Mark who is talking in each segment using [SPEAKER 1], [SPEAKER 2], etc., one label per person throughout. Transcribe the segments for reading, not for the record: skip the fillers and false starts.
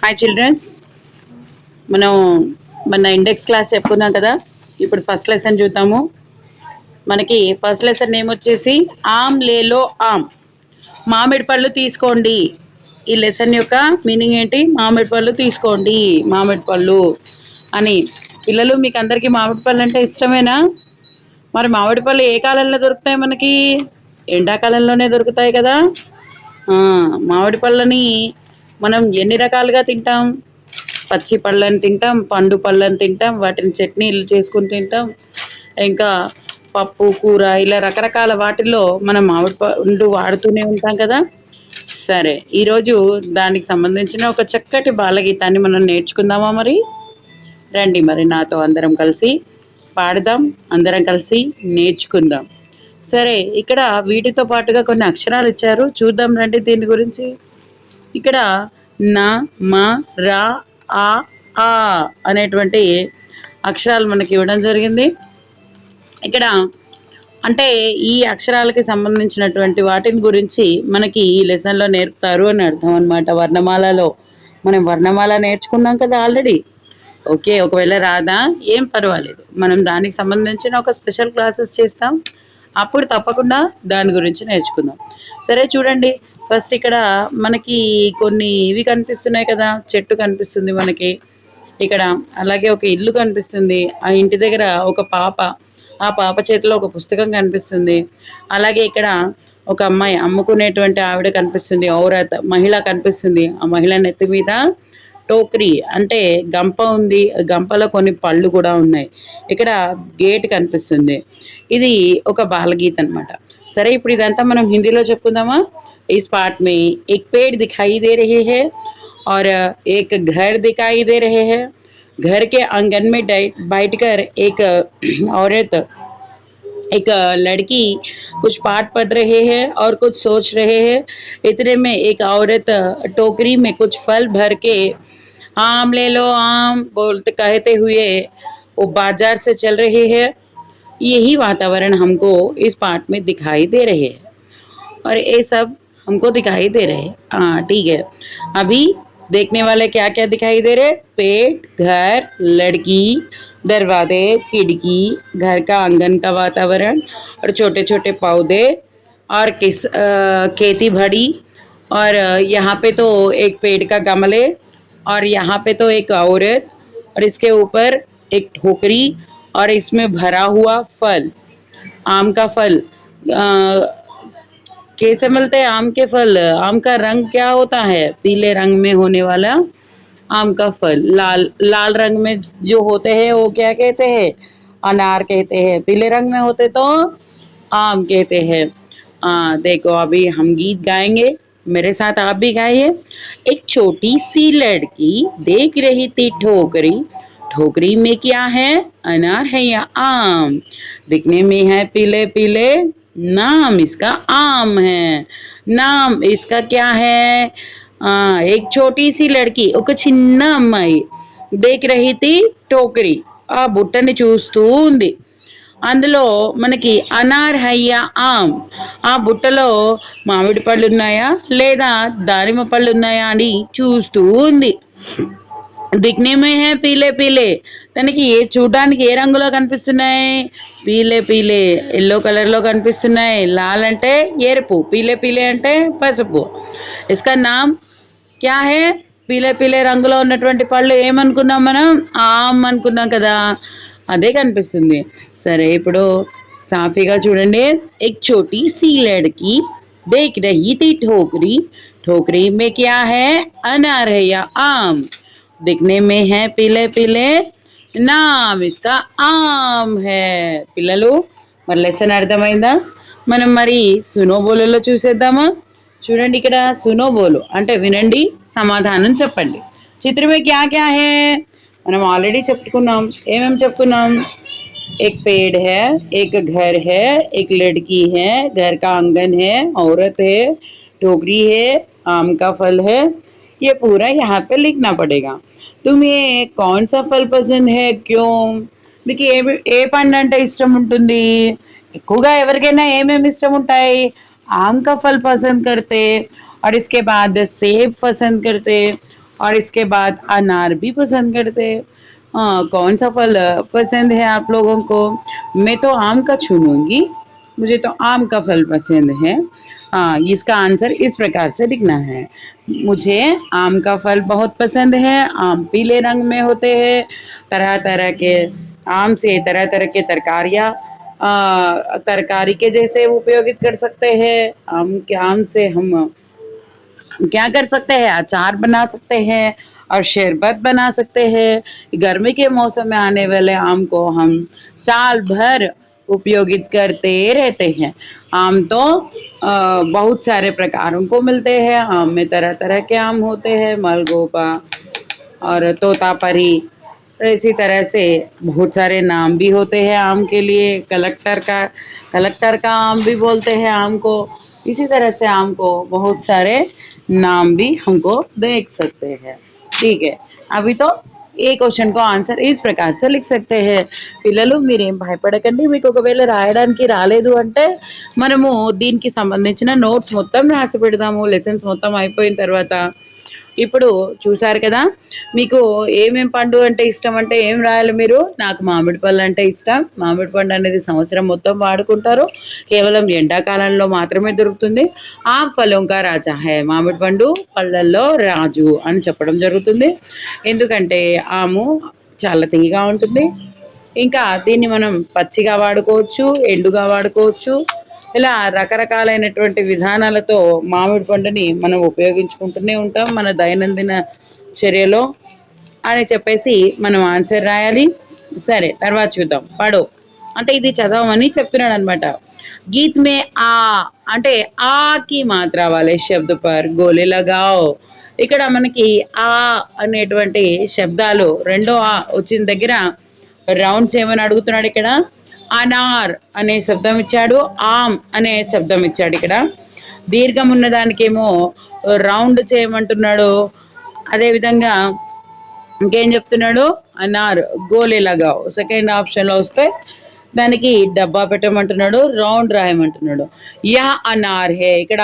[SPEAKER 1] Hi children's, మనం మన index class చెప్పుకున్నాం కదా. ఇప్పుడు ఫస్ట్ లెసన్ చూద్దాము. మనకి ఫస్ట్ లెసన్ నేమ్ వచ్చేసి ఆమ్ లేలో ఆమ్, మామిడి పళ్ళు తీసుకోండి. ఈ లెసన్ యొక్క మీనింగ్ ఏంటి? మామిడి పళ్ళు తీసుకోండి, మామిడి పళ్ళు అని. పిల్లలు, మీకు అందరికీ మామిడి పళ్ళు అంటే ఇష్టమేనా? మరి మామిడి పళ్ళు ఏ కాలంలో దొరుకుతాయి? మనకి ఎండాకాలంలోనే దొరుకుతాయి కదా. మామిడి పళ్ళని మనం ఎన్ని రకాలుగా తింటాం? పచ్చి పళ్ళని తింటాం, పండు పళ్ళని తింటాం, వాటిని చట్నీలు చేసుకుని తింటాం, ఇంకా పప్పు కూర ఇలా రకరకాల వాటిల్లో మనం మామిడి పండు వాడుతూనే ఉంటాం కదా. సరే, ఈరోజు దానికి సంబంధించిన ఒక చక్కటి బాలగీతాన్ని మనం నేర్చుకుందామా? మరి రండి, మరి నాతో అందరం కలిసి పాడదాం, అందరం కలిసి నేర్చుకుందాం. సరే, ఇక్కడ వీటితో పాటుగా కొన్ని అక్షరాలు ఇచ్చారు, చూద్దాం రండి దీని గురించి. ఇక్కడ న, మ, ర, ఆ, ఆ అనేటువంటి అక్షరాలు మనకి ఇవ్వడం జరిగింది. ఇక్కడ అంటే ఈ అక్షరాలకి సంబంధించినటువంటి వాటిని గురించి మనకి ఈ లెసన్లో నేర్పుతారు అని అర్థం అనమాట. వర్ణమాలలో మనం వర్ణమాల నేర్చుకున్నాం కదా ఆల్రెడీ. ఓకే, ఒకవేళ రాదా ఏం పర్వాలేదు, మనం దానికి సంబంధించిన ఒక స్పెషల్ క్లాసెస్ చేస్తాం, అప్పుడు తప్పకుండా దాని గురించి నేర్చుకుందాం. సరే చూడండి, ఫస్ట్ ఇక్కడ మనకి కొన్ని ఇవి కనిపిస్తున్నాయి కదా. చెట్టు కనిపిస్తుంది మనకి ఇక్కడ, అలాగే ఒక ఇల్లు కనిపిస్తుంది. ఆ ఇంటి దగ్గర ఒక పాప, ఆ పాప చేతిలో ఒక పుస్తకం కనిపిస్తుంది. అలాగే ఇక్కడ ఒక అమ్మాయి, అమ్ముకునేటువంటి ఆవిడ కనిపిస్తుంది, ఔరత్ మహిళ కనిపిస్తుంది. ఆ మహిళ నెత్తి మీద టోకరీ అంటే గంప ఉంది, గంపలో కొన్ని పళ్ళు కూడా ఉన్నాయి. ఇక్కడ గేట్ కనిపిస్తుంది. ఇది ఒక బాలగీత అనమాట. సరే, ఇప్పుడు ఇదంతా మనం హిందీలో చెప్పుకుందామా? इस पार्ट में एक पेड़ दिखाई दे रहे हैं और एक घर दिखाई दे रहे हैं. घर के आंगन में बैठकर एक औरत, एक लड़की कुछ पाठ पढ़ रहे हैं और कुछ सोच रहे हैं. इतने में एक औरत टोकरी में कुछ फल भर के आम ले लो आम बोलते कहते हुए वो बाजार से चल रहे हैं. यही वातावरण हमको इस पाठ में दिखाई दे रहे हैं और ये सब हमको दिखाई दे रहे हैं. हाँ ठीक है, अभी देखने वाले क्या क्या दिखाई दे रहे? पेड़, घर, लड़की, दरवाजे, खिड़की, घर का आंगन का वातावरण और छोटे छोटे पौधे और खेती भड़ी. और यहाँ पे तो एक पेड़ का गमले और यहाँ पे तो एक औरत और इसके ऊपर एक ठोकरी और इसमें भरा हुआ फल, आम का फल. कैसे मिलते हैं आम के फल? आम का रंग क्या होता है? पीले रंग में होने वाला आम का फल. लाल लाल रंग में जो होते हैं वो क्या कहते हैं? अनार कहते हैं. पीले रंग में होते तो आम कहते हैं. देखो, अभी हम गीत गाएंगे, मेरे साथ आप भी गाइए. एक छोटी सी लड़की देख रही थी ठोकरी, ठोकरी में क्या है? अनार है या आम? दिखने में है पीले पीले, नाम इसका आम है. नाम इसका क्या है? एक छोटी सी लड़की, ఒక చిన్న అమ్మాయి, దేక్ రహీ థీ టోకరీ, ఆ బుట్టని చూస్తూ ఉంది. అందులో మనకి అనార్ హయ్యా ఆమ్, ఆ బుట్టలో మామిడి పళ్ళు ఉన్నాయా లేదా దానిమ్మ పళ్ళు ఉన్నాయా అని చూస్తూ ఉంది. దిక్నే మే హై పీలే పీలే, తనకి చూడడానికి ఏ రంగులో కనిపిస్తున్నాయి? పీలే పీలే, ఎల్లో కలర్లో కనిపిస్తున్నాయి. లాల్ అంటే ఎరుపు, పీలే పీలే అంటే పసుపు. ఇస్కా నామ్ క్యా హే? పీలే పీలే రంగులో ఉన్నటువంటి పళ్ళు ఏమనుకున్నాం మనం? ఆమ్ అనుకున్నాం కదా, అదే కనిపిస్తుంది. సరే, ఇప్పుడు సాఫీగా చూడండి. एक छोटी सी लड़की देख रही थी ठोकरी, ठोकरी में क्या है? अनार है या आम? दिखने में है पीले पीले, नाम इसका आम है. పిల్లలు, మరి లెసన్ అర్థమైందా? మనం మరి సునో బోలులో చూసేద్దామా? చూడండి, ఇక్కడ సునో బోలు అంటే వినండి, సమాధానం చెప్పండి. చిత్రమే క్యా క్యా హే? మనం ఆల్రెడీ చెప్పుకున్నాం. ఏమేమి చెప్పుకున్నాం? एक पेड़ है, एक घर है, एक लड़की है, घर का आंगन है, औरत है, टोकरी है, आम का फल है. ये पूरा यहाँ पे लिखना पड़ेगा. तुम्हें कौन सा फल पसंद है, क्यों? మీకు ఏ పండు అంటే ఇష్టం ఉంటుంది? ఎక్కువగా ఎవరికైనా ఏమేమి ఇష్టం ఉంటాయి? आम का फल पसंद करते और इसके बाद सेब पसंद करते और इसके बाद अनार भी पसंद करते हैं। कौन सा फल पसंद है आप लोगों को? मैं तो आम का चुनूंगी, मुझे तो आम का फल पसंद है। इसका आंसर इस प्रकार से लिखना है। मुझे आम का फल बहुत पसंद है। आम पीले रंग में होते हैं। तरह तरह के आम से तरह तरह के तरकारियाँ तरकारी के जैसे उपयोगित कर सकते हैं। आम से हम क्या कर सकते हैं? अचार बना सकते हैं और शरबत बना सकते हैं। गर्मी के मौसम में आने वाले आम को हम साल भर उपयोगित करते रहते हैं। आम तो बहुत सारे प्रकारों को मिलते हैं। आम में तरह तरह के आम होते हैं, मलगोपा और तोतापरी। इसी तरह से बहुत सारे नाम भी होते हैं आम के लिए। कलेक्टर का आम भी बोलते हैं आम को। इसी तरह से आम को बहुत सारे नाम भी हमको देख सकते हैं। ठीक है, अभी तो ఏ క్వశ్చన్ కు ఆన్సర్ ఈ ప్రకారం से लिख सकते हैं। పిల్లలు మీరేం భయపడకండి, మీకు ఒకవేళ రాయడానికి రాలేదు అంటే మనము దీనికి సంబంధించిన నోట్స్ మొత్తం రాసి పెడదాము లెసన్స్ మొత్తం అయిపోయిన తర్వాత। ఇప్పుడు చూసారు కదా, మీకు ఏమేం పండు అంటే ఇష్టం అంటే ఏం రాయాలి మీరు? నాకు మామిడి పళ్ళు అంటే ఇష్టం। మామిడి పండు అనేది సంవత్సరం మొత్తం వాడుకుంటారు, కేవలం ఎండాకాలంలో మాత్రమే దొరుకుతుంది। ఆ ఫలం కా రాజా హై, మామిడి పండు పళ్ళల్లో రాజు అని చెప్పడం జరుగుతుంది। ఎందుకంటే ఆము చాలా తీయగా ఉంటుంది, ఇంకా దీన్ని మనం పచ్చిగా వాడుకోవచ్చు, ఎండుగా వాడుకోవచ్చు। ఇలా రకరకాలైనటువంటి విధానాలతో మామిడి పండుని మనం ఉపయోగించుకుంటూనే ఉంటాం మన దైనందిన చర్యలో అని చెప్పేసి మనం ఆన్సర్ రాయాలి। సరే, తర్వాత చూద్దాం। పడో అంటే ఇది చదవమని చెప్తున్నాడు అనమాట। గీత్ మే ఆ అంటే ఆకి మాత్ర వాలే శబ్ద పర్ గోలే లగాओ। ఇక్కడ మనకి ఆ అనేటువంటి శబ్దాలు రెండో ఆ వచ్చిన దగ్గర రౌండ్ చేయమని అడుగుతున్నాడు। ఇక్కడ అనార్ అనే శబ్దం ఇచ్చాడు, ఆమ్ అనే శబ్దం ఇచ్చాడు। ఇక్కడ దీర్ఘం ఉన్న దానికేమో రౌండ్ చేయమంటున్నాడు। అదేవిధంగా ఇంకేం చెప్తున్నాడు? అనార్ గోలే లగాओ సెకండ్ ఆప్షన్లో వస్తే దానికి డబ్బా పెట్టమంటున్నాడు, రౌండ్ రాయమంటున్నాడు। యా అనార్ హే, ఇక్కడ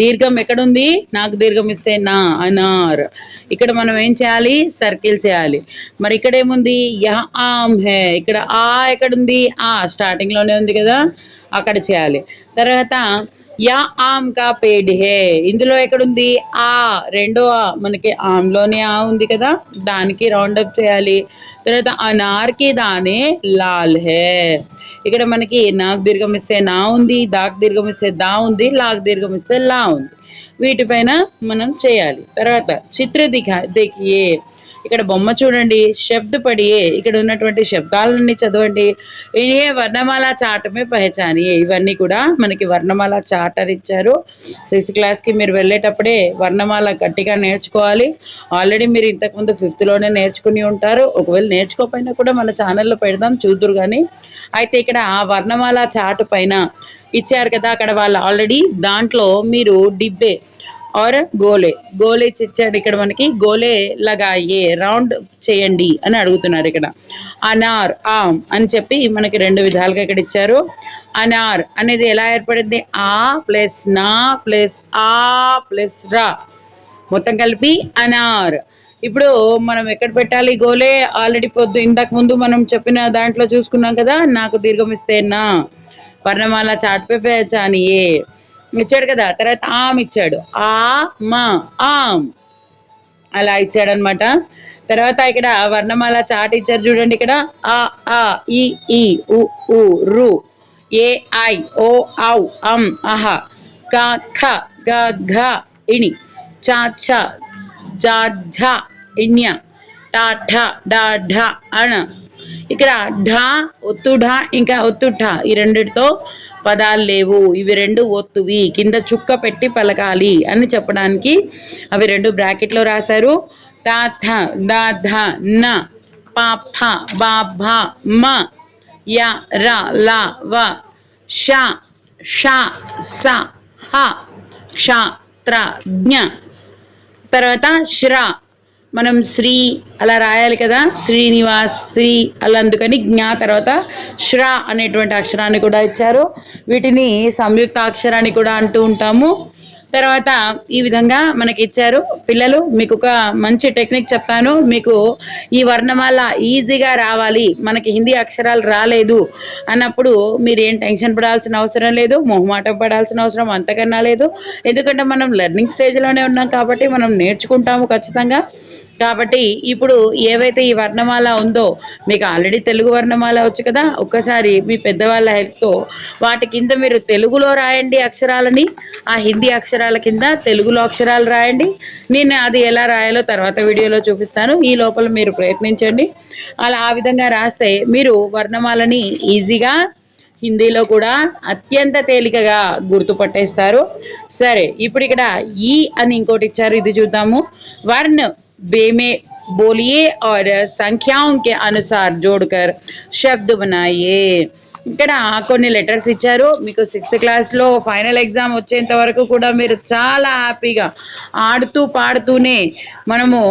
[SPEAKER 1] దీర్ఘం ఎక్కడుంది? నాకు దీర్ఘం ఇస్తే నా అనార్, ఇక్కడ మనం ఏం చేయాలి? సర్కిల్ చేయాలి। మరి ఇక్కడ ఏముంది? యా ఆమ్ హే, ఇక్కడ ఆ ఎక్కడుంది? ఆ స్టార్టింగ్ లోనే ఉంది కదా, అక్కడ చేయాలి। తర్వాత యా ఆమ్ కా పేడ్ హే, ఇందులో ఎక్కడుంది? ఆ రెండో ఆ మనకి ఆమ్లోనే ఆ ఉంది కదా, దానికి రౌండ్ అప్ చేయాలి। తర్వాత అనార్ కి దానే లాల్ హే, ఇక్కడ మనకి నాక్ దీర్ఘం ఇస్తే నా ఉంది, దాక్ దీర్ఘం ఇస్తే దా ఉంది, లాక్ దీర్ఘం ఇస్తే లా ఉంది, వీటిపైన మనం చేయాలి। తర్వాత చిత్ర देखिए, ఇక్కడ బొమ్మ చూడండి, శబ్ద పడియే, ఇక్కడ ఉన్నటువంటి శబ్దాలన్నీ చదవండి। ఏ వర్ణమాల చాటమే పహచానియే, ఇవన్నీ కూడా మనకి వర్ణమాల చార్ట్ అని ఇచ్చారు। 6th క్లాస్కి మీరు వెళ్ళేటప్పుడే వర్ణమాల గట్టిగా నేర్చుకోవాలి। ఆల్రెడీ మీరు ఇంతకుముందు 5th లోనే నేర్చుకుని ఉంటారు, ఒకవేళ నేర్చుకోకపోయినా కూడా మన ఛానల్లో పెడదాం చూద్దురు కానీ। అయితే ఇక్కడ ఆ వర్ణమాల చార్ట్ పైన ఇచ్చారు కదా, అక్కడ వాళ్ళు ఆల్రెడీ దాంట్లో మీరు డిబ్బే और గోలే ఇచ్చాడు। ఇక్కడ మనకి గోలే లగాయే రౌండ్ చేయండి అని అడుగుతున్నారు। ఇక్కడ అనార్ ఆమ్ అని చెప్పి మనకి రెండు విధాలుగా ఇక్కడ ఇచ్చారు। అనార్ అనేది ఎలా ఏర్పడింది? ఆ ప్లస్ నా ప్లస్ ఆ ప్లస్ రా మొత్తం కలిపి అనార్। ఇప్పుడు మనం ఎక్కడ పెట్టాలి గోలే? ఆల్రెడీ ఇంతకు ముందు మనం చెప్పిన దాంట్లో చూసుకున్నాం కదా, నాకు దీర్ఘం ఇస్తే నా, వర్ణమాల చాట్ పే పహచానియే ఇచ్చాడు కదా। తర్వాత ఆమ్ ఇచ్చాడు, ఆ మా ఆమ్ అలా ఇచ్చాడు అనమాట। తర్వాత ఇక్కడ వర్ణమాల చాట్ ఇచ్చారు చూడండి, ఇక్కడ ఆ ఆ ఈ ఈ ఉ ఊ రు ఏ ఐ ఓ ఔ అం అహ క ఖ గ ఘ ఇణి చ ఛ జ ఝ ఇణ్య ట ఠ డ ఢ అణ। ఇక్కడ ఢ ఒత్తు ఢ ఇంకా ఒత్తు ఠ ఈ రెండిటితో పదాలు లేవు, ఇవి రెండు ఒత్తువి, కింద చుక్క పెట్టి పలకాలి అని చెప్పడానికి అవి రెండు బ్రాకెట్లో రాశారు। త థ ద ధ న ప ఫ బ భ మ య ర ల వ ష ష స హ క్ష త్ర జ్ఞ। తర్వాత శ్ర మనం శ్రీ అలా రాయాలి కదా, శ్రీనివాస్ శ్రీ అలా, అందుకని జ్ఞ తర్వాత శ్ర అనేటువంటి అక్షరాన్ని కూడా ఇచ్చారు। వీటిని సంయుక్త అక్షరాన్ని కూడా అంటూ ఉంటాము। తర్వాత ఈ విధంగా మనకి ఇచ్చారు. పిల్లలు మీకు ఒక మంచి టెక్నిక్ చెప్తాను. మీకు ఈ వర్ణమాల ఈజీగా రావాలి, మనకి హిందీ అక్షరాలు రాలేదు అన్నప్పుడు మీరు ఏం టెన్షన్ పడాల్సిన అవసరం లేదు, మొహమాటం పడాల్సిన అవసరం అంతకన్నా లేదు. ఎందుకంటే మనం లెర్నింగ్ స్టేజ్లోనే ఉన్నాం కాబట్టి మనం నేర్చుకుంటాము ఖచ్చితంగా. కాబట్టి ఇప్పుడు ఏవైతే ఈ వర్ణమాల ఉందో, మీకు ఆల్రెడీ తెలుగు వర్ణమాల వచ్చు కదా, ఒక్కసారి మీ పెద్దవాళ్ళ హెల్ప్తో వాటి కింద మీరు తెలుగులో రాయండి అక్షరాలని, ఆ హిందీ అక్షరాల కింద తెలుగులో అక్షరాలు రాయండి. నేను అది ఎలా రాయాలో తర్వాత వీడియోలో చూపిస్తాను, ఈ లోపల మీరు ప్రయత్నించండి. అలా ఆ విధంగా రాస్తే మీరు వర్ణమాలని ఈజీగా హిందీలో కూడా అత్యంత తేలికగా గుర్తుపట్టేస్తారు. సరే, ఇప్పుడు ఇక్కడ ఈ అని ఇంకోటి ఇచ్చారు, ఇది చూద్దాము. వర్ణ बे में बोलिए और संख्याओं के अनुसार जोड़कर शब्द बनाइए. ఇక్కడ కొన్ని లెటర్స్ ఇచ్చారు. మీకు 6th క్లాస్లో ఫైనల్ ఎగ్జామ్ వచ్చేంత వరకు కూడా మీరు చాలా హ్యాపీగా ఆడుతూ పాడుతూనే మనము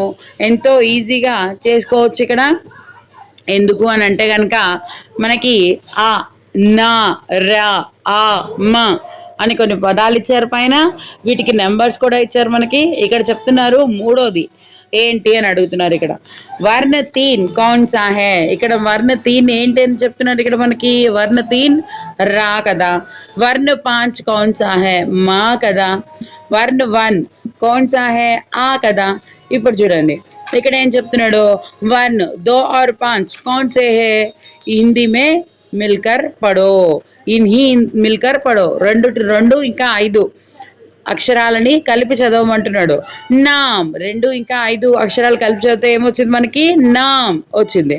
[SPEAKER 1] ఎంతో ఈజీగా చేసుకోవచ్చు. ఇక్కడ ఎందుకు అని అంటే కనుక మనకి ఆ, నా, రా, ఆ, మ అని కొన్ని పదాలు ఇచ్చారు పైన, వీటికి నెంబర్స్ కూడా ఇచ్చారు మనకి. ఇక్కడ చెప్తున్నారు మూడోది ఏంటి అని అడుగుతున్నారు. ఇక్కడ వర్ణ తీన్ కౌన్ సా హే, ఇక్కడ వర్ణ తీన్ ఏంటి అని చెప్తున్నారు. ఇక్కడ మనకి వర్ణ తీన్ రా కదా, వర్ణ 5 కౌన్ సా హే మా కదా, వర్ణ 1 కౌన్ సా హే ఆ కదా. ఇప్పుడు చూడండి ఇక్కడ ఏం చెప్తున్నాడు, వర్ణ 2 और 5 कौन से है, हिंदी में मिलकर पढ़ो, इन्हीं मिलकर पढ़ो. 2 ఇంకా 5 అక్షరాలని కలిపి చదవమంటున్నాడు. నామ్ 2 ఇంకా 5 అక్షరాలు కలిపి చదివితే ఏమొచ్చింది మనకి, నామ్ వచ్చింది.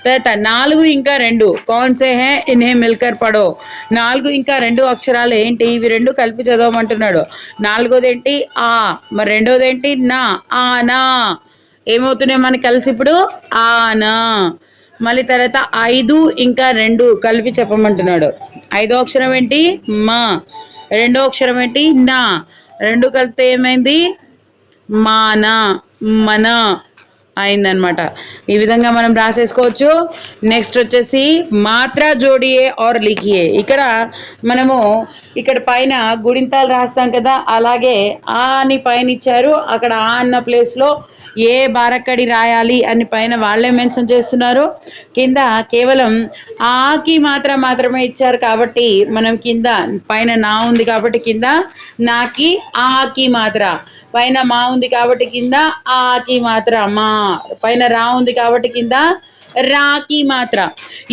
[SPEAKER 1] తర్వాత 4 ఇంకా 2 కౌన్ సే హే ఇన్హే మిల్కర్ పడో, 4 ఇంకా 2 అక్షరాలు ఏంటి, ఇవి 2 కలిపి చదవమంటున్నాడు. 4వది ఏంటి, ఆ, మరి 2వది ఏంటి, నా, ఆనా. ఏమవుతున్నాయి మనకి కలిసి ఇప్పుడు, ఆనా. మళ్ళీ తర్వాత 5 ఇంకా 2 కలిపి చెప్పమంటున్నాడు. 5వ అక్షరం ఏంటి, మా, 2వ అక్షరం ఏంటి, నా, 2 కలిపితే ఏమైంది, మానా, మన అయిందనమాట. ఈ విధంగా మనం రాసేసుకోవచ్చు. నెక్స్ట్ వచ్చేసి మాత్ర జోడియే ఆర్ లిఖియే. ఇక్కడ మనము ఇక్కడ పైన గుడింతాలు రాస్తాం కదా, అలాగే ఆ అని పైన ఇచ్చారు. అక్కడ ఆ అన్న ప్లేస్లో ఏ బారక్కడి రాయాలి అని పైన వాళ్ళే మెన్షన్ చేస్తున్నారు. కింద కేవలం ఆకి మాత్రమే ఇచ్చారు కాబట్టి మనం కింద, పైన నా ఉంది కాబట్టి కింద నాకి ఆకి మాత్ర, పైన మా ఉంది కాబట్టి కింద ఆకి మాత్ర మా, పైన రా ఉంది కాబట్టి కింద రాకి మాత్ర.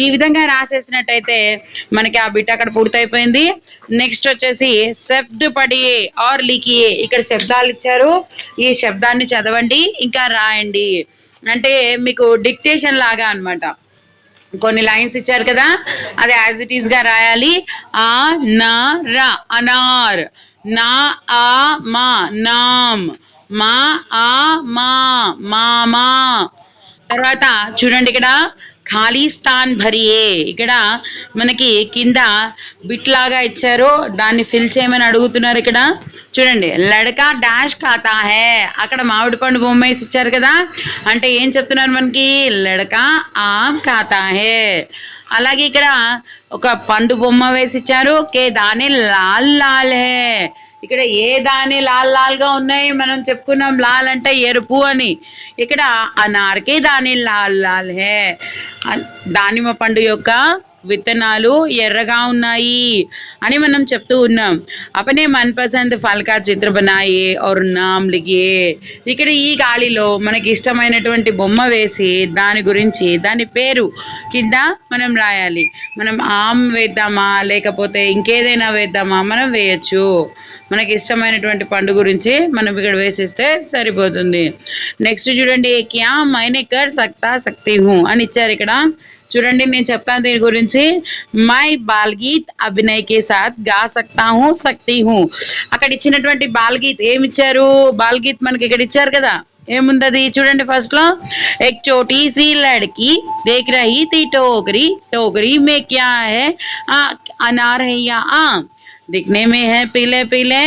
[SPEAKER 1] ఈ విధంగా రాసేసినట్టయితే మనకి ఆ బిట్ అక్కడ పూర్తయిపోయింది. నెక్స్ట్ వచ్చేసి శబ్ద పడియే ఆర్ లిఖియే. ఇక్కడ శబ్దాలు ఇచ్చారు, ఈ శబ్దాన్ని చదవండి ఇంకా రాయండి. అంటే మీకు డిక్టేషన్ లాగా అన్నమాట. కొన్ని లైన్స్ ఇచ్చారు కదా, అది యాజ్ ఇట్ ఈస్ గా రాయాలి. ఆ, నా, రా అనార్, నా, ఆ, మా నామ్, మా, ఆ, మా మామా. తర్వాత చూడండి ఇక్కడ ఖాళీ స్థాన్ భరియే. ఇక్కడ మనకి కింద బిట్ లాగా ఇచ్చారు, దాన్ని ఫిల్ చేయమని అడుగుతున్నారు. ఇక్కడ చూడండి, లడకా డాష్ ఖాతా హే, అక్కడ మామిడి పండు బొమ్మ వేసి ఇచ్చారు కదా, అంటే ఏం చెప్తున్నారు మనకి, లడకా ఆమ్ ఖాతా హే. అలాగే ఇక్కడ ఒక పండు బొమ్మ వేసి ఇచ్చారు, కే దాని లాల్ లాల్ హే. ఇక్కడ ఏ దాని లాల్ లాల్గా ఉన్నాయి, మనం చెప్పుకున్నాం లాల్ అంటే ఎరుపు అని. ఇక్కడ అనార్కే దాని లాల్ లాల్ హే, దానిమ్మ పండు యొక్క విత్తనాలు ఎర్రగా ఉన్నాయి అని మనం చెప్తూ ఉన్నాం. అపనే మన్పసంద్ ఫల్ కా చిత్ర బనాయే ఔర్ నామ్ లిఖియే. ఇక్కడ ఈ గాలిలో మనకి ఇష్టమైనటువంటి బొమ్మ వేసి దాని గురించి, దాని పేరు కింద మనం రాయాలి. మనం ఆమ్ వేద్దామా లేకపోతే ఇంకేదైనా వేద్దామా, మనం వేయచ్చు. మనకి ఇష్టమైనటువంటి పండు గురించి మనం ఇక్కడ వేసేస్తే సరిపోతుంది. నెక్స్ట్ చూడండి, క్యా మైనే కర్ సక్తా సక్తి హూ అని ఇచ్చారు. ఇక్కడ చూడండి నేను చెప్తాను దీని గురించి. మై బాల్గీత్ అభినయ్ కే సాత్ గా సక్తా హూ సక్తి హూ. అక్కడ ఇచ్చినటువంటి బాల్గీత్ ఏమి ఇచ్చారు, బాల్గీత్ మనకి ఇక్కడ ఇచ్చారు కదా, ఏముందది చూడండి. ఫస్ట్ లో एक छोटी सी लड़की देख रही थी टोकरी, टोकरी में क्या है, अनार है या आम, दिखने में है पीले पीले,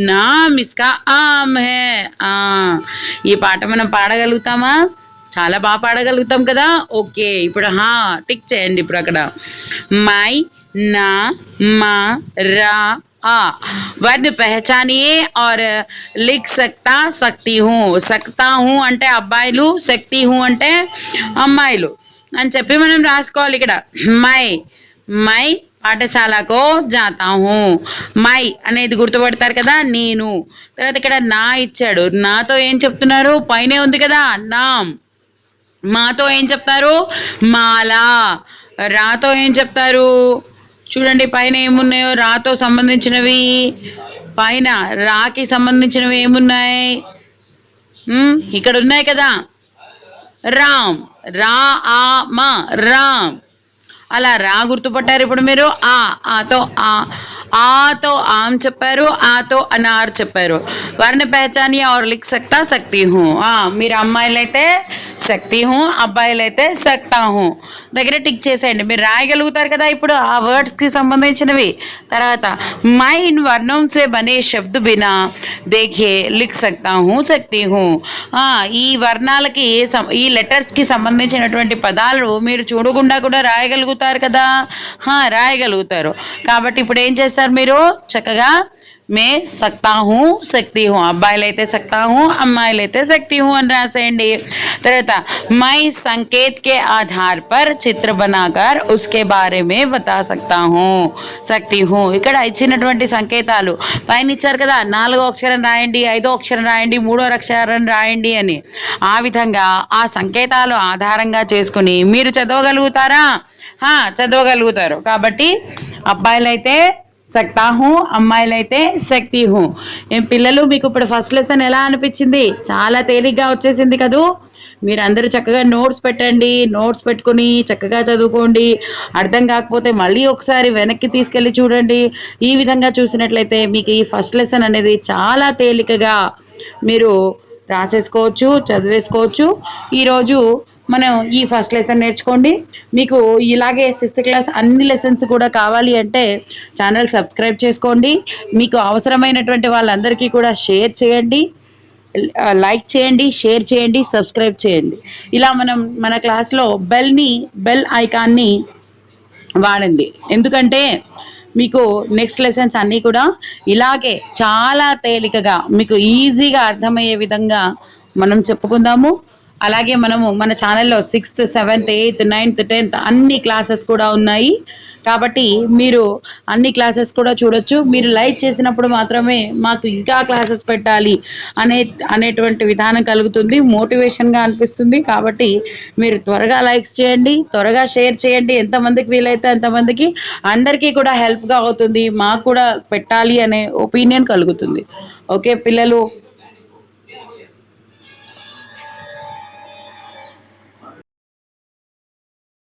[SPEAKER 1] नाम इसका आम है. ఈ పాట మనం పాడగలుగుతామా, చాలా బాగా పాడగలుగుతాం కదా. ఓకే, ఇప్పుడు టిక్ చేయండి. ఇప్పుడు అక్కడ మై, నా, మా, రా, वर्ण पहचानिए और लिख सकता सकती हूँ. सकता हूँ అంటే అబ్బాయిలు, శక్తి హూ అంటే అమ్మాయిలు అని చెప్పి మనం రాసుకోవాలి ఇక్కడ. మై మై పాఠశాలకు జాతా హూ. మై అనేది గుర్తుపడతారు కదా, నేను. తర్వాత ఇక్కడ నా ఇచ్చాడు, నాతో ఏం చెప్తున్నారు, పైనే ఉంది కదా నామ్. మాతో ఏం చెప్తారు, మాలా. రాతో ఏం చెప్తారు, చూడండి పైన ఏమున్నాయో రాతో సంబంధించినవి. పైన రాకి సంబంధించినవి ఏమున్నాయి, ఇక్కడ ఉన్నాయి కదా, రామ్. రా ఆ మా రామ్. అలా రా గుర్తుపట్టారు ఇప్పుడు మీరు. ఆతో ఆతో ఆమ్ చెప్పారు, ఆతో అనార్ చెప్పారు. వర్ణ పహచానియే और लिख सकता सकती हूँ. మీరు అమ్మాయిలైతే శక్తి హూ, అబ్బాయిలైతే సక్తా హూ దగ్గర టిక్ చేసేయండి. మీరు రాయగలుగుతారు కదా ఇప్పుడు ఆ వర్డ్స్కి సంబంధించినవి. తర్వాత మై ఇన్ వర్ణం సే బనే శబ్ద బినా దేఖే లిఖ్ సక్తా హూ శక్తి హూ. ఈ వర్ణాలకి ఈ లెటర్స్కి సంబంధించినటువంటి పదాలు మీరు చూడకుండా కూడా రాయగలుగుతారు కదా. రాయగలుగుతారు కాబట్టి ఇప్పుడు ఏం చేస్తారు మీరు, చక్కగా మే సక్తా హూ శక్తి హూ, అబ్బాయిలైతే సక్తా హూ, అమ్మాయిలైతే శక్తి హూ అని రాసేయండి. తర్వాత మై సంకేత్ కే ఆధార్ పర్ చిత్ర బనాకర్ ఉస్కే బారే మే బతా సక్తా హూ శక్తి హూ. ఇక్కడ ఇచ్చినటువంటి సంకేతాలు పైన ఇచ్చారు కదా, 4వ అక్షరం రాయండి, 5వ అక్షరం రాయండి, 3వ అక్షరం రాయండి అని. ఆ విధంగా ఆ సంకేతాలు ఆధారంగా చేసుకుని మీరు చదవగలుగుతారా, చదవగలుగుతారు. కాబట్టి అబ్బాయిలైతే సక్తా హూ, అమ్మాయిలైతే శక్తి హూ. ఏం పిల్లలు, మీకు ఇప్పుడు ఫస్ట్ లెసన్ ఎలా అనిపించింది, చాలా తేలిగ్గా వచ్చేసింది కదూ. మీరందరూ చక్కగా నోట్స్ పెట్టండి, నోట్స్ పెట్టుకుని చక్కగా చదువుకోండి. అర్థం కాకపోతే మళ్ళీ ఒకసారి వెనక్కి తీసుకెళ్ళి చూడండి. ఈ విధంగా చూసినట్లయితే మీకు ఈ ఫస్ట్ లెసన్ అనేది చాలా తేలికగా మీరు రాసేసుకోవచ్చు, చదివేసుకోవచ్చు. ఈరోజు మనం ఈ ఫస్ట్ లెసన్ నేర్చుకోండి. మీకు ఇలాగే 6th క్లాస్ అన్ని లెసన్స్ కూడా కావాలి అంటే ఛానల్ సబ్స్క్రైబ్ చేసుకోండి. మీకు అవసరమైనటువంటి వాళ్ళందరికీ కూడా షేర్ చేయండి, లైక్ చేయండి, షేర్ చేయండి, సబ్స్క్రైబ్ చేయండి. ఇలా మనం మన క్లాస్లో బెల్ ఐకాన్ని వాడండి. ఎందుకంటే మీకు నెక్స్ట్ లెసన్స్ అన్నీ కూడా ఇలాగే చాలా తేలికగా మీకు ఈజీగా అర్థమయ్యే విధంగా మనం చెప్పుకుందాము. అలాగే మనము మన ఛానల్లో 6th, 7th, 8th, 9th, 10th అన్ని క్లాసెస్ కూడా ఉన్నాయి. కాబట్టి మీరు అన్ని క్లాసెస్ కూడా చూడొచ్చు. మీరు లైక్ చేసినప్పుడు మాత్రమే మాకు ఇంకా క్లాసెస్ పెట్టాలి అనేటువంటి విధానం కలుగుతుంది, మోటివేషన్గా అనిపిస్తుంది. కాబట్టి మీరు త్వరగా లైక్స్ చేయండి, త్వరగా షేర్ చేయండి, ఎంతమందికి వీలైతే అంతమందికి. అందరికీ కూడా హెల్ప్గా అవుతుంది, మాకు కూడా పెట్టాలి అనే ఒపీనియన్ కలుగుతుంది. ఓకే పిల్లలు.